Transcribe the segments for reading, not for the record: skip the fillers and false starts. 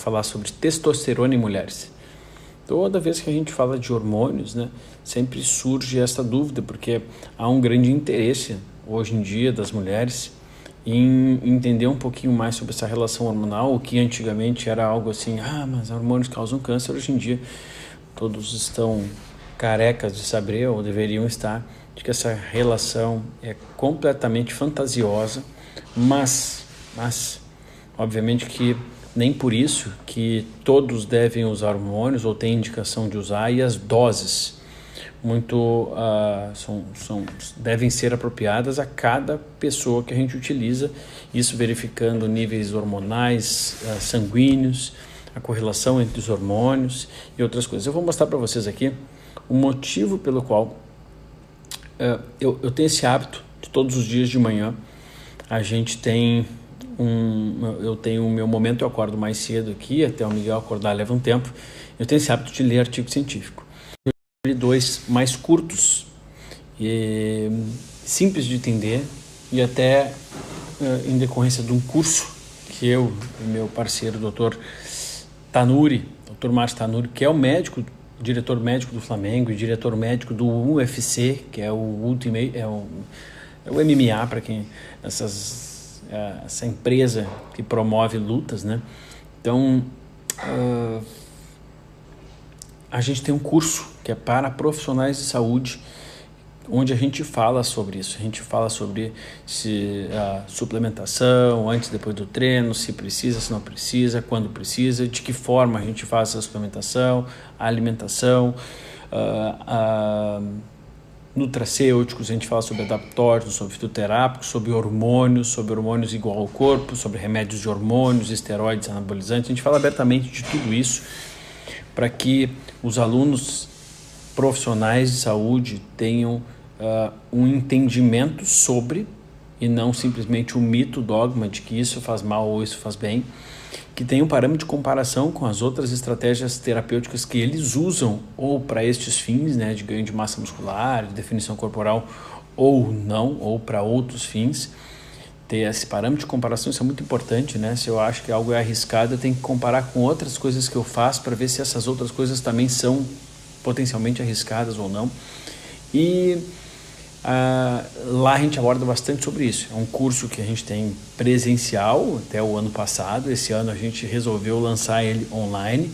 falar sobre testosterona em mulheres. Toda vez que a gente fala de hormônios, né, sempre surge essa dúvida, porque há um grande interesse hoje em dia das mulheres em entender um pouquinho mais sobre essa relação hormonal, o que antigamente era algo assim, mas hormônios causam câncer. Hoje em dia todos estão carecas de saber, ou deveriam estar, de que essa relação é completamente fantasiosa, mas obviamente que nem por isso que todos devem usar hormônios ou têm indicação de usar, e as doses devem ser apropriadas a cada pessoa que a gente utiliza, isso verificando níveis hormonais, sanguíneos, a correlação entre os hormônios e outras coisas. Eu vou mostrar para vocês aqui o motivo pelo qual eu tenho esse hábito de todos os dias de manhã. Eu tenho o meu momento, eu acordo mais cedo aqui, até o Miguel acordar leva um tempo. Eu tenho esse hábito de ler artigo científico. Eu li 2 mais curtos, e simples de entender, e até em decorrência de um curso que eu e meu parceiro, Dr. Márcio Tanuri, que é o diretor médico do Flamengo e diretor médico do UFC, que é o MMA, para quem essa empresa que promove lutas, né? Então, a gente tem um curso que é para profissionais de saúde, onde a gente fala sobre isso. A gente fala sobre suplementação, antes e depois do treino, se precisa, se não precisa, quando precisa, de que forma a gente faz essa suplementação, a alimentação, nutracêuticos, a gente fala sobre adaptógenos, sobre fitoterápicos, sobre hormônios igual ao corpo, sobre remédios de hormônios, esteroides, anabolizantes. A gente fala abertamente de tudo isso para que os alunos profissionais de saúde tenham um entendimento sobre, e não simplesmente o mito, o dogma de que isso faz mal ou isso faz bem, que tem um parâmetro de comparação com as outras estratégias terapêuticas que eles usam, ou para estes fins, né, de ganho de massa muscular, de definição corporal, ou não, ou para outros fins. Ter esse parâmetro de comparação, isso é muito importante, né? Se eu acho que algo é arriscado, eu tenho que comparar com outras coisas que eu faço para ver se essas outras coisas também são potencialmente arriscadas ou não. E lá a gente aborda bastante sobre isso. É um curso que a gente tem presencial até o ano passado. Esse ano a gente resolveu lançar ele online.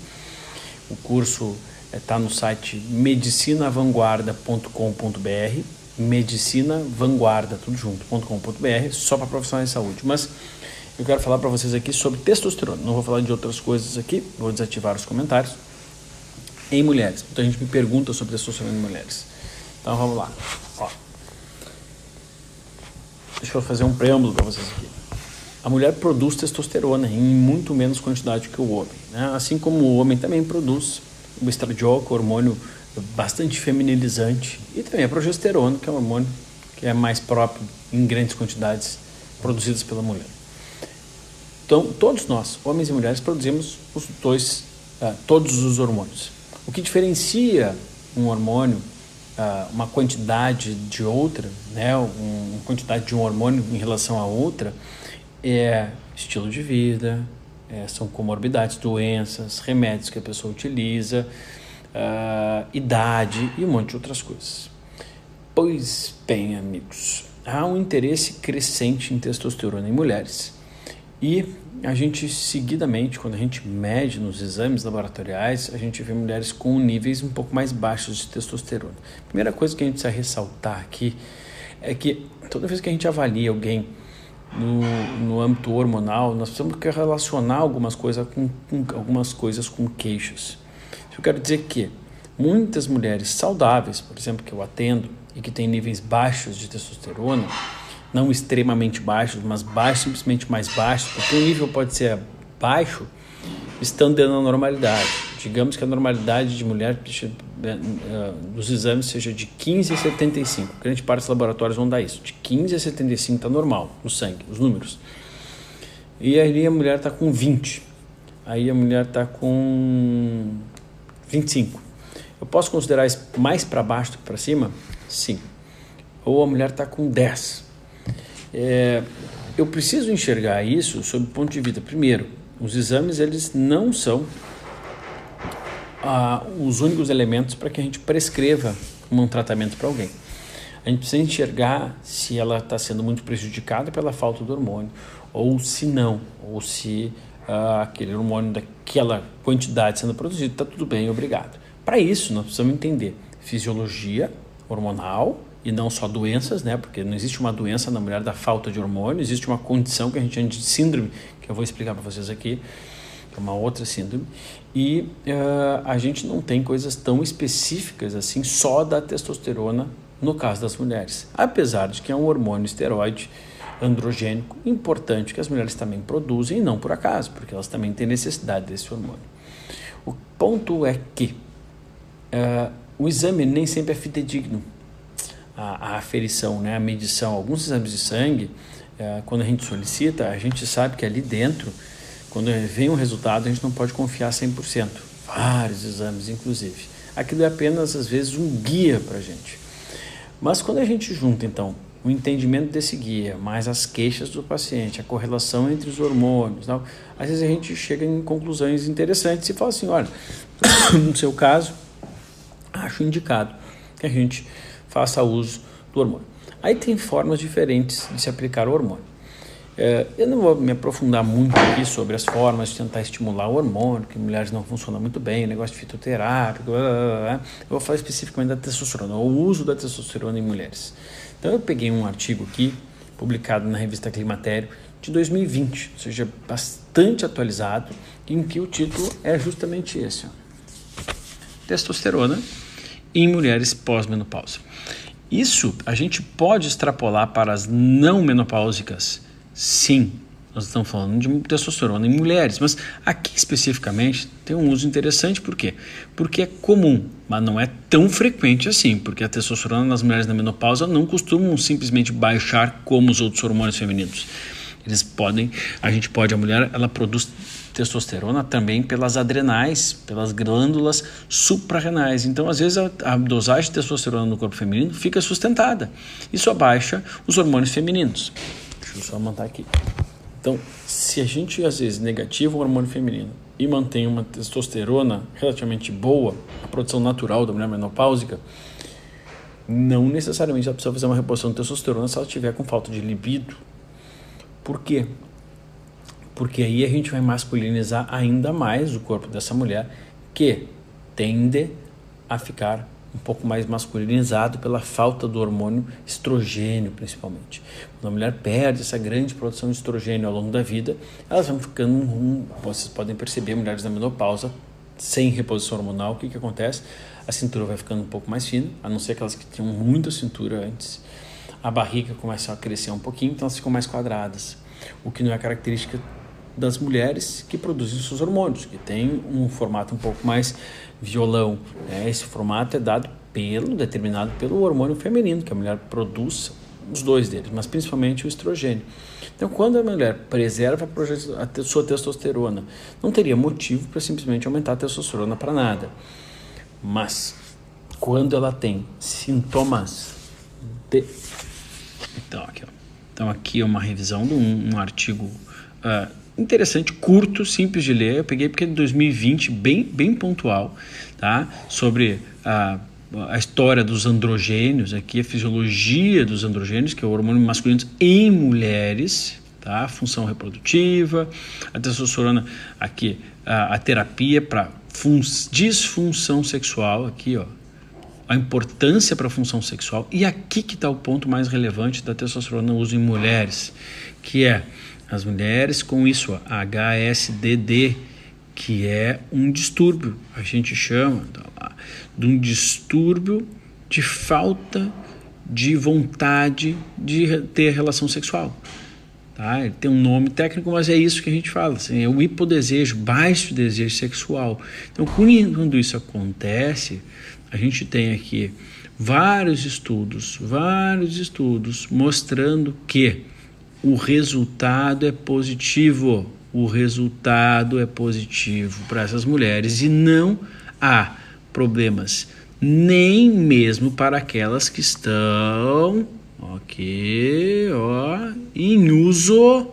O curso está no site medicinavanguarda.com.br, medicinavanguarda, tudo junto.com.br, só para profissionais de saúde. Mas eu quero falar para vocês aqui sobre testosterona. Não vou falar de outras coisas aqui, vou desativar os comentários. Em mulheres, muita gente me pergunta sobre testosterona em mulheres. Então vamos lá. Deixa eu fazer um preâmbulo para vocês aqui. A mulher produz testosterona em muito menos quantidade que o homem, né? Assim como o homem também produz o estradiol, que é um hormônio bastante feminilizante, e também a progesterona, que é um hormônio que é mais próprio em grandes quantidades produzidas pela mulher. Então, todos nós, homens e mulheres, produzimos todos os hormônios. O que diferencia um hormônio, uma quantidade de outra, né, uma quantidade de um hormônio em relação a outra, é estilo de vida, são comorbidades, doenças, remédios que a pessoa utiliza, idade e um monte de outras coisas. Pois bem, amigos, há um interesse crescente em testosterona em mulheres, e a gente seguidamente, quando a gente mede nos exames laboratoriais, a gente vê mulheres com níveis um pouco mais baixos de testosterona. A primeira coisa que a gente precisa ressaltar aqui é que toda vez que a gente avalia alguém no âmbito hormonal, nós precisamos relacionar algumas coisas com queixas. Eu quero dizer que muitas mulheres saudáveis, por exemplo, que eu atendo e que têm níveis baixos de testosterona, não extremamente baixos, mas baixos, simplesmente mais baixos, porque o nível pode ser baixo, estando dentro da normalidade. Digamos que a normalidade de mulher dos exames seja de 15 a 75. Grande parte dos laboratórios vão dar isso. De 15 a 75 está normal, no sangue, os números. E aí a mulher está com 20. Aí a mulher está com 25. Eu posso considerar isso mais para baixo do que para cima? Sim. Ou a mulher está com 10. Eu preciso enxergar isso sob o ponto de vista, primeiro, os exames eles não são os únicos elementos para que a gente prescreva um tratamento para alguém. A gente precisa enxergar se ela está sendo muito prejudicada pela falta do hormônio, ou se não, ou se aquele hormônio daquela quantidade sendo produzido está tudo bem, obrigado. Para isso, nós precisamos entender fisiologia hormonal e não só doenças, né? Porque não existe uma doença na mulher da falta de hormônio, existe uma condição que a gente chama de síndrome, que eu vou explicar para vocês aqui, que é uma outra síndrome, e a gente não tem coisas tão específicas assim só da testosterona no caso das mulheres, apesar de que é um hormônio esteroide androgênico importante que as mulheres também produzem, e não por acaso, porque elas também têm necessidade desse hormônio. O ponto é que o exame nem sempre é fidedigno, a aferição, né, a medição. Alguns exames de sangue, quando a gente solicita, a gente sabe que ali dentro, quando vem um resultado, a gente não pode confiar 100%, vários exames inclusive. Aquilo é apenas, às vezes, um guia para a gente. Mas quando a gente junta, então, o entendimento desse guia, mais as queixas do paciente, a correlação entre os hormônios, tal, às vezes a gente chega em conclusões interessantes e fala assim, olha, no seu caso, acho indicado que a gente faça uso do hormônio. Aí tem formas diferentes de se aplicar o hormônio. Eu não vou me aprofundar muito aqui sobre as formas de tentar estimular o hormônio, que em mulheres não funciona muito bem, o negócio de fitoterápico, Eu vou falar especificamente da testosterona, o uso da testosterona em mulheres. Então eu peguei um artigo aqui, publicado na revista Climatério, de 2020, ou seja, bastante atualizado, em que o título é justamente esse. Testosterona em mulheres pós-menopausa. Isso a gente pode extrapolar para as não menopáusicas. Sim, nós estamos falando de testosterona em mulheres, mas aqui especificamente tem um uso interessante. Por quê? Porque é comum, mas não é tão frequente assim, porque a testosterona nas mulheres na menopausa não costumam simplesmente baixar como os outros hormônios femininos. A mulher ela produz testosterona também pelas adrenais, pelas glândulas suprarrenais. Então, às vezes, a dosagem de testosterona no corpo feminino fica sustentada. Isso abaixa os hormônios femininos. Deixa eu só montar aqui. Então, se a gente, às vezes, negativa o hormônio feminino e mantém uma testosterona relativamente boa, a produção natural da mulher menopáusica, não necessariamente ela precisa fazer uma reposição de testosterona se ela estiver com falta de libido. Por quê? Porque aí a gente vai masculinizar ainda mais o corpo dessa mulher, que tende a ficar um pouco mais masculinizado pela falta do hormônio estrogênio, principalmente. Quando a mulher perde essa grande produção de estrogênio ao longo da vida, elas vão ficando vocês podem perceber, mulheres na menopausa, sem reposição hormonal, o que acontece? A cintura vai ficando um pouco mais fina, a não ser aquelas que tinham muita cintura antes. A barriga começa a crescer um pouquinho, então elas ficam mais quadradas, o que não é característica das mulheres que produzem seus hormônios, que tem um formato um pouco mais violão. Esse formato é dado determinado pelo hormônio feminino, que a mulher produz, os dois deles, mas principalmente o estrogênio. Então, quando a mulher preserva a sua testosterona, não teria motivo para simplesmente aumentar a testosterona para nada. Mas, quando ela tem sintomas de... Então, aqui é uma revisão de um artigo interessante, curto, simples de ler. Eu peguei porque é de 2020, bem pontual, tá? Sobre a história dos androgênios, aqui a fisiologia dos androgênios, que é o hormônio masculino em mulheres, tá? Função reprodutiva, a testosterona aqui, a terapia para disfunção sexual, aqui, a importância para a função sexual. E aqui que está o ponto mais relevante da testosterona no uso em mulheres, que é as mulheres com isso, HSDD, que é um distúrbio, a gente chama de um distúrbio de falta de vontade de ter relação sexual. Tá? Ele tem um nome técnico, mas é isso que a gente fala, assim, é o hipodesejo, baixo desejo sexual. Então, quando isso acontece, a gente tem aqui vários estudos mostrando que o resultado é positivo. O resultado é positivo para essas mulheres e não há problemas nem mesmo para aquelas que estão em uso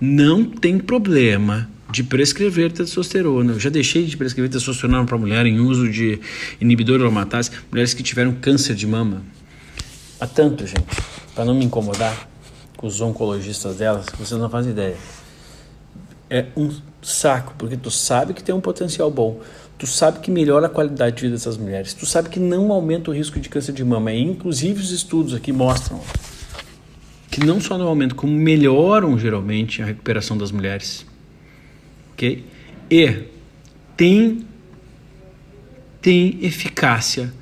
não tem problema de prescrever testosterona. Eu já deixei de prescrever testosterona para mulher em uso de inibidor aromatase, mulheres que tiveram câncer de mama. Há tanto, gente, para não me incomodar com os oncologistas delas, vocês não fazem ideia. É um saco, porque tu sabe que tem um potencial bom, tu sabe que melhora a qualidade de vida dessas mulheres, tu sabe que não aumenta o risco de câncer de mama, e inclusive os estudos aqui mostram que não só não aumentam, como melhoram geralmente a recuperação das mulheres. Ok? E tem eficácia,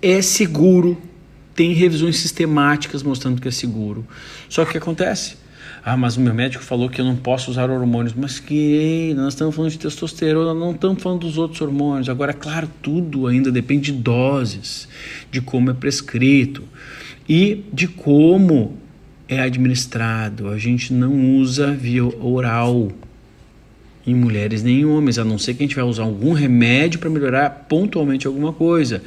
é seguro, tem revisões sistemáticas mostrando que é seguro. Só que o que acontece? Mas o meu médico falou que eu não posso usar hormônios. Mas que nós estamos falando de testosterona, não estamos falando dos outros hormônios. Agora, claro, tudo ainda depende de doses, de como é prescrito e de como é administrado. A gente não usa via oral em mulheres nem em homens, a não ser que a gente vai usar algum remédio para melhorar pontualmente alguma coisa.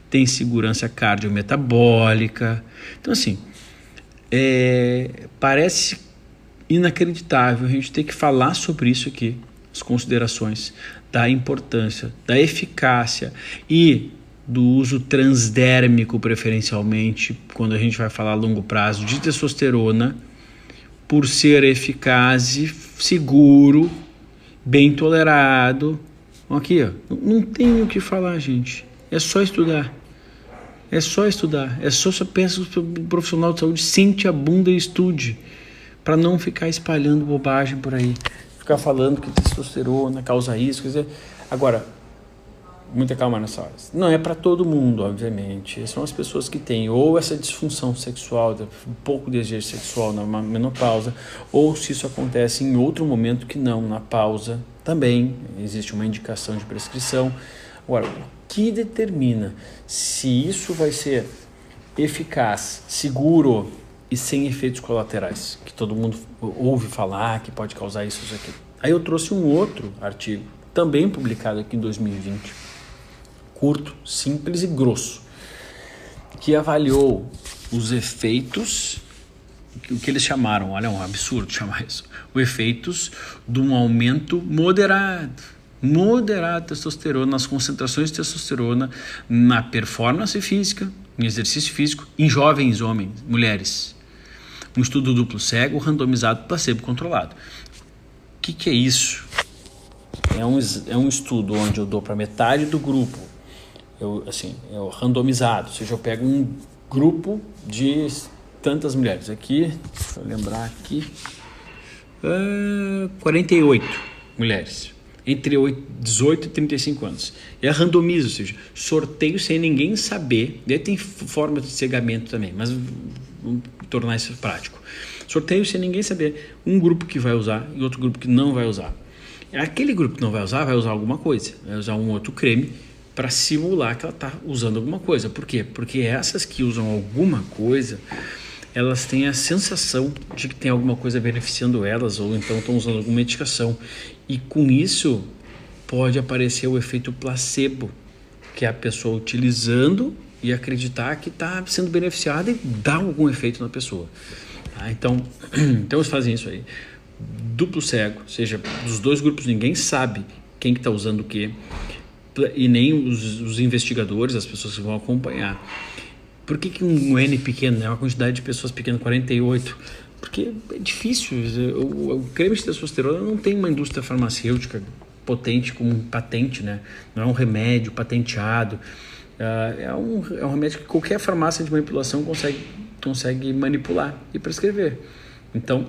Tem segurança cardiometabólica. Então, assim, parece inacreditável a gente ter que falar sobre isso aqui, as considerações da importância, da eficácia e do uso transdérmico, preferencialmente, quando a gente vai falar a longo prazo, de testosterona, por ser eficaz e seguro, bem tolerado. Aqui, ó, não tem o que falar, gente. É só estudar. É só peça para o profissional de saúde, sente a bunda e estude, para não ficar espalhando bobagem por aí, ficar falando que testosterona causa isso, quer dizer. Agora, muita calma nessa hora. Não é para todo mundo, obviamente. São as pessoas que têm ou essa disfunção sexual, um pouco de desejo sexual na menopausa, ou se isso acontece em outro momento que não, na pausa, também existe uma indicação de prescrição. Agora, o que determina se isso vai ser eficaz, seguro e sem efeitos colaterais, que todo mundo ouve falar que pode causar isso aqui. Aí eu trouxe um outro artigo, também publicado aqui em 2020, curto, simples e grosso, que avaliou os efeitos, o que eles chamaram, olha, é um absurdo chamar isso, os efeitos de um aumento moderado de testosterona, nas concentrações de testosterona, na performance física, em exercício físico, em jovens homens, mulheres. Um estudo duplo cego, randomizado, placebo controlado. O que é isso? É um estudo onde eu dou para metade do grupo, randomizado, ou seja, eu pego um grupo de tantas mulheres. Aqui, deixa eu lembrar aqui, 48 mulheres, entre 18 e 35 anos. É randomizo, ou seja, sorteio sem ninguém saber. Daí tem forma de cegamento também, mas vamos tornar isso prático. Sorteio sem ninguém saber. Um grupo que vai usar e outro grupo que não vai usar. Aquele grupo que não vai usar alguma coisa. Vai usar um outro creme para simular que ela está usando alguma coisa. Por quê? Porque essas que usam alguma coisa, elas têm a sensação de que tem alguma coisa beneficiando elas, ou então estão usando alguma medicação. E com isso pode aparecer o efeito placebo, que é a pessoa utilizando e acreditar que está sendo beneficiada e dá algum efeito na pessoa. Então eles fazem isso aí. Duplo cego, ou seja, dos dois grupos ninguém sabe quem que está usando o quê, e nem os investigadores, as pessoas que vão acompanhar. Por que um N pequeno, né? Uma quantidade de pessoas pequena, 48? Porque é difícil. O creme de testosterona não tem uma indústria farmacêutica potente como patente, né? Não é um remédio patenteado. É um remédio que qualquer farmácia de manipulação consegue manipular e prescrever. Então,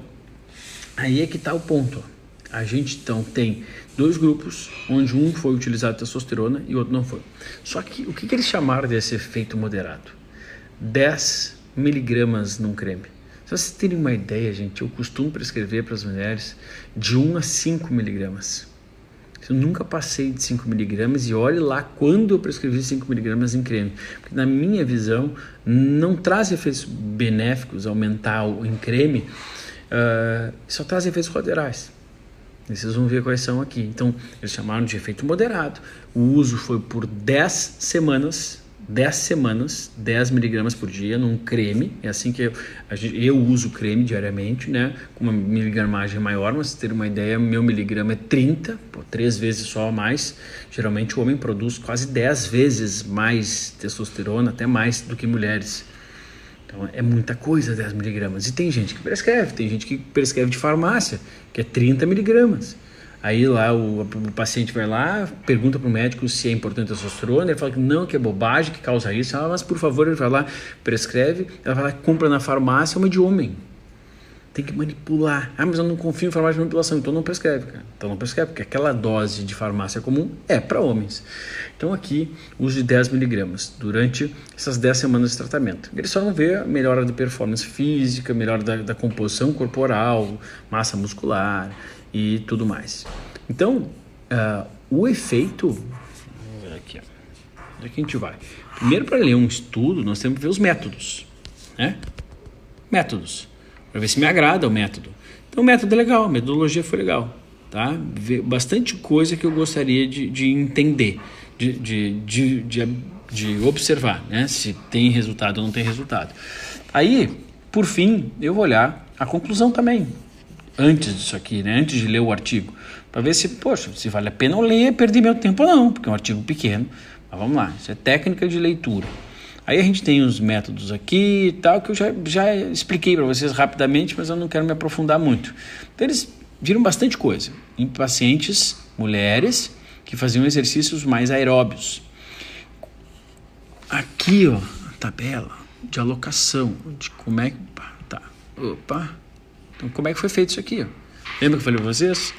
aí é que está o ponto. A gente então tem dois grupos, onde um foi utilizado testosterona e o outro não foi. Só que o que eles chamaram desse efeito moderado? 10 miligramas num creme. Só vocês terem uma ideia, gente, eu costumo prescrever para as mulheres de 1 a 5 miligramas. Eu nunca passei de 5 miligramas e olhe lá quando eu prescrevi 5 miligramas em creme. Porque na minha visão, não traz efeitos benéficos aumentar em creme, só traz efeitos colaterais. Vocês vão ver quais são aqui. Então, eles chamaram de efeito moderado. O uso foi por 10 semanas, 10 semanas, 10 miligramas por dia num creme. É assim que eu uso creme diariamente, né? Com uma miligramagem maior, mas pra ter uma ideia, meu miligrama é 30, 3 vezes só a mais. Geralmente o homem produz quase 10 vezes mais testosterona, até mais do que mulheres. Então é muita coisa, 10 miligramas. E tem gente que prescreve de farmácia, que é 30 miligramas. Aí lá o paciente vai lá, pergunta para o médico se é importante a testosterona, ele fala que não, que é bobagem, que causa isso. Mas por favor, ele vai lá, prescreve, ela vai lá, compra na farmácia, uma de homem. Tem que manipular. Mas eu não confio em farmácia de manipulação, então não prescreve, cara. Então não prescreve, porque aquela dose de farmácia comum é para homens. Então aqui, uso de 10 miligramas durante essas 10 semanas de tratamento. Ele só não vê melhora da performance física, melhora da composição corporal, massa muscular e tudo mais. Então, o efeito... Vamos ver aqui. Onde é que a gente vai? Primeiro, para ler um estudo, nós temos que ver os métodos. Né? Métodos. Para ver se me agrada o método. Então, o método é legal, a metodologia foi legal. Tá? Bastante coisa que eu gostaria de entender, de observar, né? Se tem resultado ou não tem resultado. Aí, por fim, eu vou olhar a conclusão também. Antes disso aqui, né? Antes de ler o artigo, para ver se vale a pena eu ler, perder meu tempo ou não, porque é um artigo pequeno. Mas vamos lá, isso é técnica de leitura. Aí a gente tem os métodos aqui e tal, que eu já expliquei para vocês rapidamente, mas eu não quero me aprofundar muito. Então eles viram bastante coisa em pacientes, mulheres, que faziam exercícios mais aeróbios. Aqui, ó, a tabela de alocação, de como é que... Então, como é que foi feito isso aqui? Ó? Lembra que eu falei para vocês?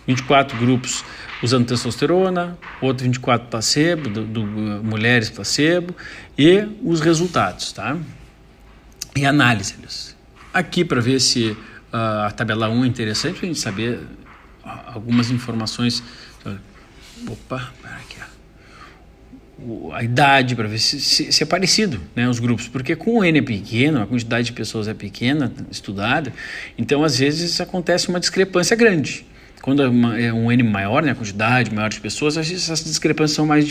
24 grupos usando testosterona, outro 24 placebo, mulheres placebo, e os resultados, tá? E análise. Aqui para ver se a tabela 1 é interessante, para a gente saber algumas informações. A idade, para ver se é parecido, né, os grupos, porque com o N é pequeno, a quantidade de pessoas é pequena, estudada, então às vezes acontece uma discrepância grande. Quando é um N maior, né, a quantidade maior de pessoas, às vezes essas discrepâncias são mais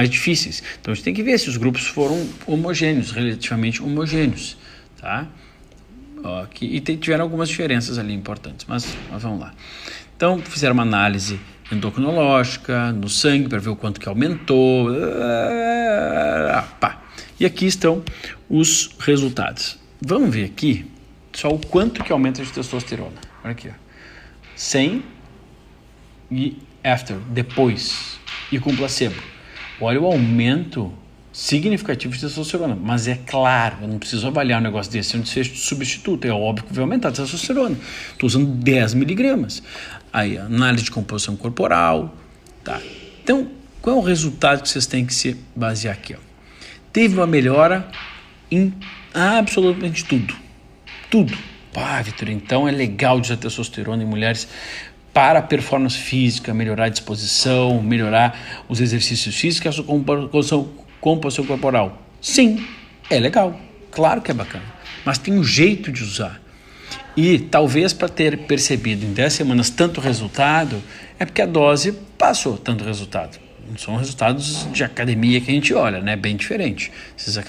difíceis. Então a gente tem que ver se os grupos foram homogêneos, relativamente homogêneos, tá? E tiveram algumas diferenças ali importantes, mas vamos lá. Então fizeram uma análise endocrinológica no sangue para ver o quanto que aumentou. E aqui estão os resultados. Vamos ver aqui só o quanto que aumenta de testosterona. Olha aqui, ó. 100 e depois, e com placebo. Olha o aumento significativo de testosterona, mas é claro, eu não preciso avaliar um negócio desse, eu não preciso de substituto, é óbvio que vai aumentar a testosterona. Estou usando 10 miligramas. Aí, análise de composição corporal, tá? Então, qual é o resultado que vocês têm que se basear aqui? Ó? Teve uma melhora em absolutamente tudo. Vitor, então é legal de usar testosterona em mulheres para a performance física, melhorar a disposição, melhorar os exercícios físicos, a composição corporal. Sim, é legal, claro que é bacana, mas tem um jeito de usar. E talvez para ter percebido em 10 semanas tanto resultado, é porque a dose passou tanto resultado. Não são resultados de academia que a gente olha, né? Bem diferente. Essas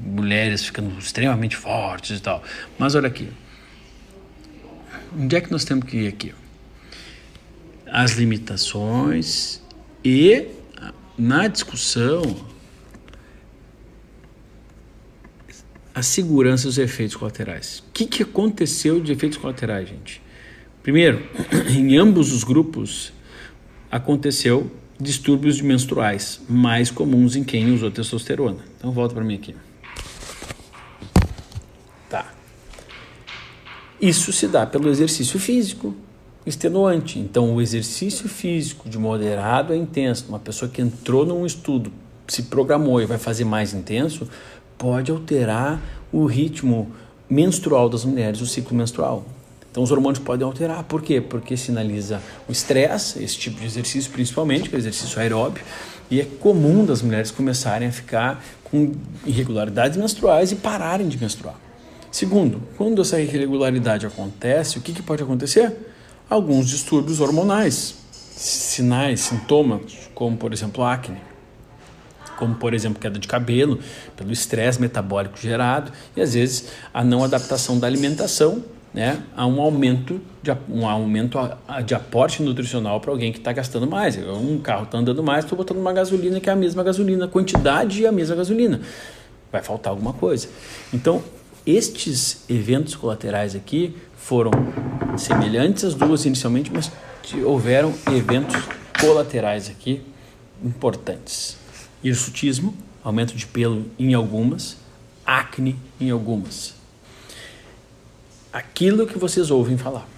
mulheres ficando extremamente fortes e tal. Mas olha aqui. Onde é que nós temos que ir aqui? As limitações e na discussão a segurança dos efeitos colaterais. O que aconteceu de efeitos colaterais, gente? Primeiro, em ambos os grupos aconteceu distúrbios menstruais mais comuns em quem usou testosterona. Então volta para mim aqui. Tá. Isso se dá pelo exercício físico extenuante. Então o exercício físico de moderado a intenso, uma pessoa que entrou num estudo, se programou e vai fazer mais intenso, pode alterar o ritmo menstrual das mulheres, o ciclo menstrual. Então os hormônios podem alterar. Por quê? Porque sinaliza o estresse, esse tipo de exercício principalmente, que é o exercício aeróbio, e é comum das mulheres começarem a ficar com irregularidades menstruais e pararem de menstruar. Segundo, quando essa irregularidade acontece, o que pode acontecer? Alguns distúrbios hormonais, sinais, sintomas, como por exemplo acne. como, por exemplo, queda de cabelo, pelo estresse metabólico gerado e, às vezes, a não adaptação da alimentação, né, a um aumento de aporte nutricional para alguém que está gastando mais. Um carro está andando mais, estou botando uma gasolina que é a mesma gasolina, a quantidade é a mesma gasolina. Vai faltar alguma coisa. Então, estes eventos colaterais aqui foram semelhantes às duas inicialmente, mas houveram eventos colaterais aqui importantes. Hirsutismo, aumento de pelo em algumas, acne em algumas. Aquilo que vocês ouvem falar.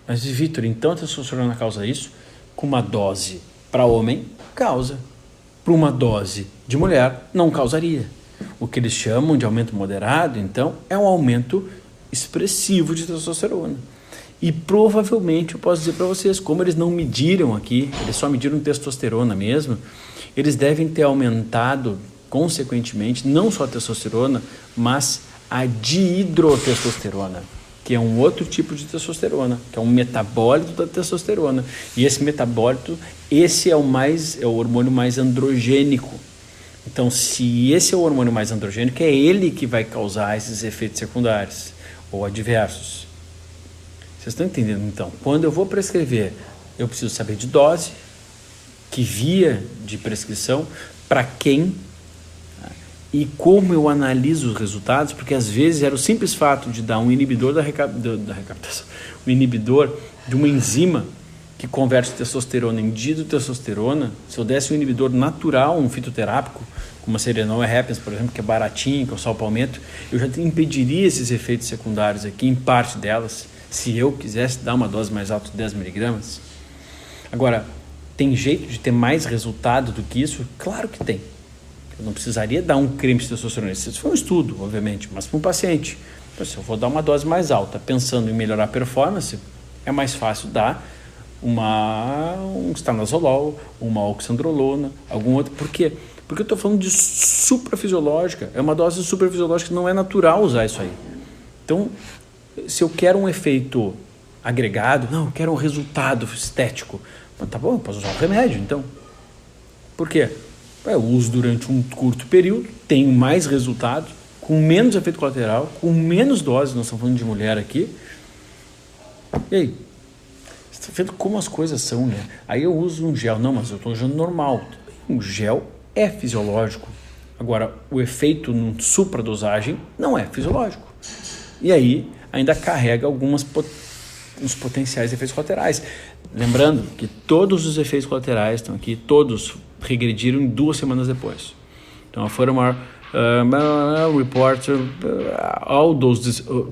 Mas, Vitor, então a testosterona causa isso? Com uma dose para homem, causa. Para uma dose de mulher, não causaria. O que eles chamam de aumento moderado, então, é um aumento expressivo de testosterona. E provavelmente, eu posso dizer para vocês, como eles não mediram aqui, eles só mediram testosterona mesmo, eles devem ter aumentado, consequentemente, não só a testosterona, mas a dihidrotestosterona, que é um outro tipo de testosterona, que é um metabólito da testosterona. E esse metabólito, esse é o hormônio mais androgênico. Então, se esse é o hormônio mais androgênico, é ele que vai causar esses efeitos secundários ou adversos. Vocês estão entendendo, então? Quando eu vou prescrever, eu preciso saber de dose, que via de prescrição, para quem e como eu analiso os resultados, porque às vezes era o simples fato de dar um inibidor da recaptação, um inibidor de uma enzima que converte testosterona em dihidrotestosterona. Se eu desse um inibidor natural, um fitoterápico, como a Serenol Herpes, por exemplo, que é baratinho, que é o salpalmento, eu já impediria esses efeitos secundários aqui, em parte delas, se eu quisesse dar uma dose mais alta de 10 miligramas. Agora, tem jeito de ter mais resultado do que isso? Claro que tem. Eu não precisaria dar um creme de testosterona. Isso foi um estudo, obviamente, mas para um paciente. Então, se eu vou dar uma dose mais alta, pensando em melhorar a performance, é mais fácil dar um stanozolol, uma oxandrolona, algum outro. Por quê? Porque eu estou falando de suprafisiológica. É uma dose suprafisiológica, não é natural usar isso aí. Então, se eu quero um efeito agregado, não, eu quero um resultado estético. Mas tá bom, eu posso usar um remédio, então. Por quê? Eu uso durante um curto período, tenho mais resultado, com menos efeito colateral, com menos dose, nós estamos falando de mulher aqui. E aí? Você está vendo como as coisas são, né? Aí eu uso um gel. Não, mas eu estou usando normal. Um gel é fisiológico. Agora, o efeito num supradosagem não é fisiológico. E aí, ainda carrega os potenciais efeitos colaterais. Lembrando que todos os efeitos colaterais estão aqui, todos regrediram 2 semanas depois. Então, a Furman report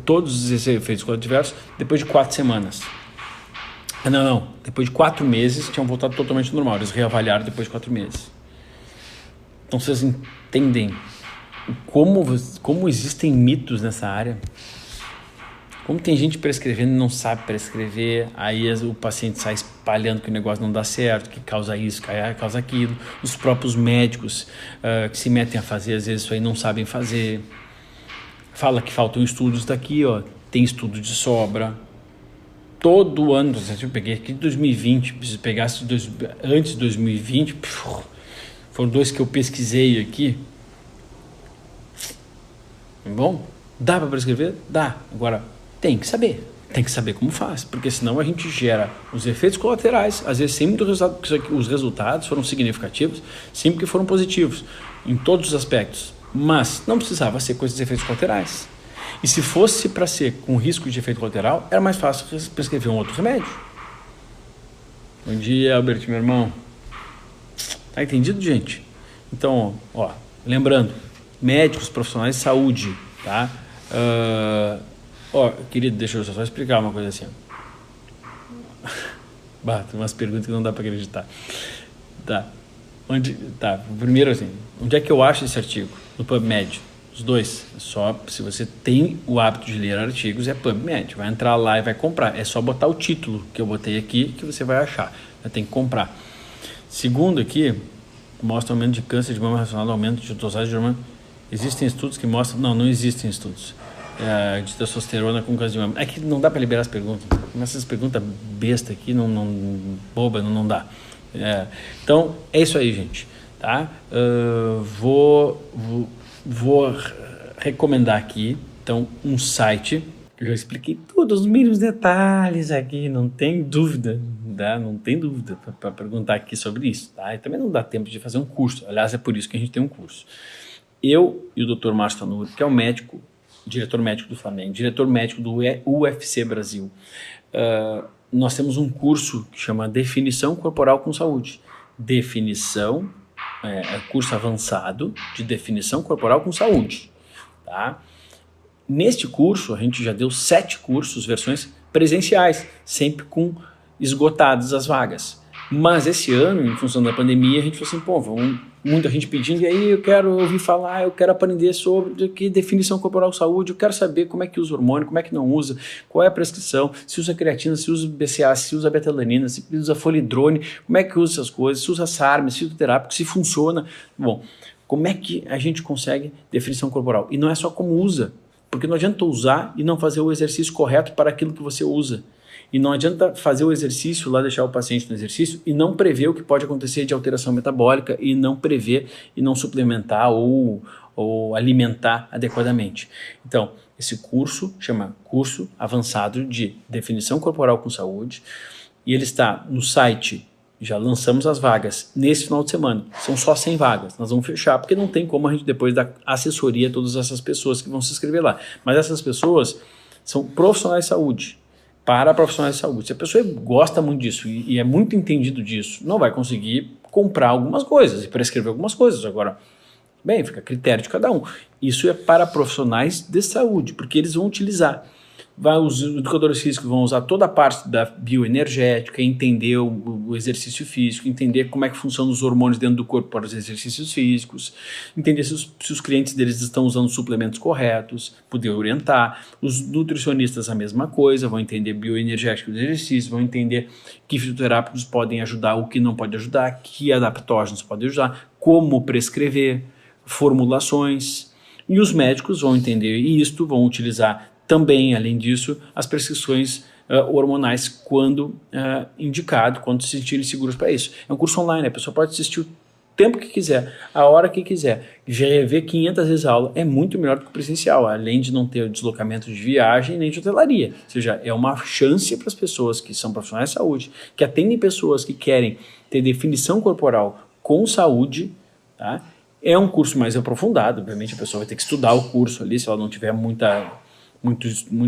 todos os efeitos colaterais depois de 4 semanas. Não. Depois de 4 meses tinham voltado totalmente ao normal. Eles reavaliaram depois de 4 meses. Então, vocês entendem como existem mitos nessa área? Como tem gente prescrevendo e não sabe prescrever, aí o paciente sai espalhando que o negócio não dá certo, que causa isso, que causa aquilo. Os próprios médicos que se metem a fazer, às vezes isso aí não sabem fazer. Fala que faltam estudos daqui, ó, tem estudo de sobra. Todo ano, eu peguei aqui de 2020, se pegasse antes de 2020, foram 2 que eu pesquisei aqui. Bom, dá para prescrever? Dá. Agora, tem que saber como faz, porque senão a gente gera os efeitos colaterais, às vezes sem muito resultado, porque os resultados foram significativos, sempre que foram positivos, em todos os aspectos, mas não precisava ser com esses efeitos colaterais. E se fosse para ser com risco de efeito colateral, era mais fácil prescrever um outro remédio. Bom dia, Albert, meu irmão. Tá entendido, gente? Então, ó, lembrando, médicos, profissionais de saúde, tá? Querido, deixa eu só explicar uma coisa assim. Tem umas perguntas que não dá para acreditar. Primeiro assim, onde é que eu acho esse artigo? No PubMed. Os dois. Só se você tem o hábito de ler artigos, é PubMed. Vai entrar lá e vai comprar. É só botar o título que eu botei aqui que você vai achar. Tem que comprar. Segundo aqui, mostra aumento de câncer de mama relacionado ao aumento de dosagem de hormônio. Existem estudos que mostram... Não existem estudos de testosterona com câncer de mama. É que não dá para liberar as perguntas. Essas perguntas besta aqui, boba, não dá. Então, é isso aí, gente. tá? Vou recomendar aqui, então, um site que eu já expliquei todos os mínimos detalhes aqui, não tem dúvida, tá? Não tem dúvida para perguntar aqui sobre isso, tá? E também não dá tempo de fazer um curso, aliás, é por isso que a gente tem um curso. Eu e o Dr. Márcio Tanuri, que é o médico, diretor médico do Flamengo, diretor médico do UFC Brasil, nós temos um curso que chama Definição Corporal com Saúde. Curso avançado de definição corporal com saúde, tá? Neste curso, a gente já deu 7 cursos, versões presenciais, sempre com esgotadas as vagas. Mas esse ano, em função da pandemia, a gente falou assim, muita gente pedindo, e aí eu quero ouvir falar, eu quero aprender sobre que definição corporal saúde, eu quero saber como é que usa hormônio, como é que não usa, qual é a prescrição, se usa creatina, se usa BCA, se usa betalanina, se usa folidrone, como é que usa essas coisas, se usa SARM, se fitoterápico, se funciona. Bom, como é que a gente consegue definição corporal? E não é só como usa, porque não adianta usar e não fazer o exercício correto para aquilo que você usa. E não adianta fazer o exercício lá, deixar o paciente no exercício e não prever o que pode acontecer de alteração metabólica e não prever e não suplementar ou alimentar adequadamente. Então, esse curso chama Curso Avançado de Definição Corporal com Saúde e ele está no site. Já lançamos as vagas nesse final de semana. São só 100 vagas. Nós vamos fechar porque não tem como a gente depois dar assessoria a todas essas pessoas que vão se inscrever lá. Mas essas pessoas são profissionais de saúde. Para profissionais de saúde. Se a pessoa gosta muito disso e é muito entendido disso, não vai conseguir comprar algumas coisas e prescrever algumas coisas. Agora, bem, fica a critério de cada um. Isso é para profissionais de saúde, porque eles vão utilizar. Os educadores físicos vão usar toda a parte da bioenergética, entender o exercício físico, entender como é que funcionam os hormônios dentro do corpo para os exercícios físicos, entender se os clientes deles estão usando suplementos corretos, poder orientar. Os nutricionistas a mesma coisa, vão entender bioenergética do exercício, vão entender que fitoterápicos podem ajudar, o que não pode ajudar, que adaptógenos podem ajudar, como prescrever, formulações. E os médicos vão entender isto, vão utilizar também, além disso, as prescrições hormonais quando indicado, quando se sentirem seguros para isso. É um curso online, a pessoa pode assistir o tempo que quiser, a hora que quiser. Ver 500 vezes a aula é muito melhor do que o presencial, além de não ter o deslocamento de viagem nem de hotelaria. Ou seja, é uma chance para as pessoas que são profissionais de saúde, que atendem pessoas que querem ter definição corporal com saúde, tá? É um curso mais aprofundado, obviamente a pessoa vai ter que estudar o curso ali, se ela não tiver muito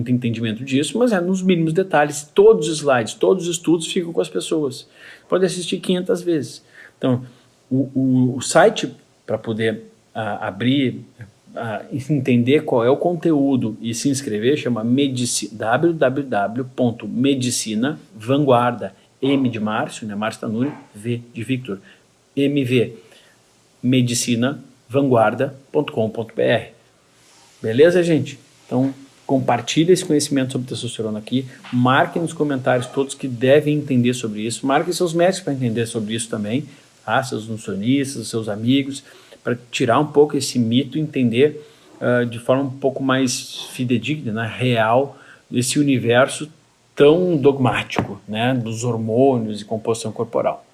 entendimento disso, mas é nos mínimos detalhes, todos os slides, todos os estudos ficam com as pessoas. Pode assistir 500 vezes. Então, o site para poder abrir, entender qual é o conteúdo e se inscrever, chama www.medicina vanguarda, M de Márcio, né, Márcio Tanuri, V de Victor, MV, medicinavanguarda.com.br. Beleza, gente? Então, compartilhe esse conhecimento sobre testosterona aqui, marquem nos comentários todos que devem entender sobre isso, marquem seus médicos para entender sobre isso também, tá? Seus nutricionistas, seus amigos, para tirar um pouco esse mito e entender de forma um pouco mais fidedigna, né, real, esse universo tão dogmático, né, dos hormônios e composição corporal.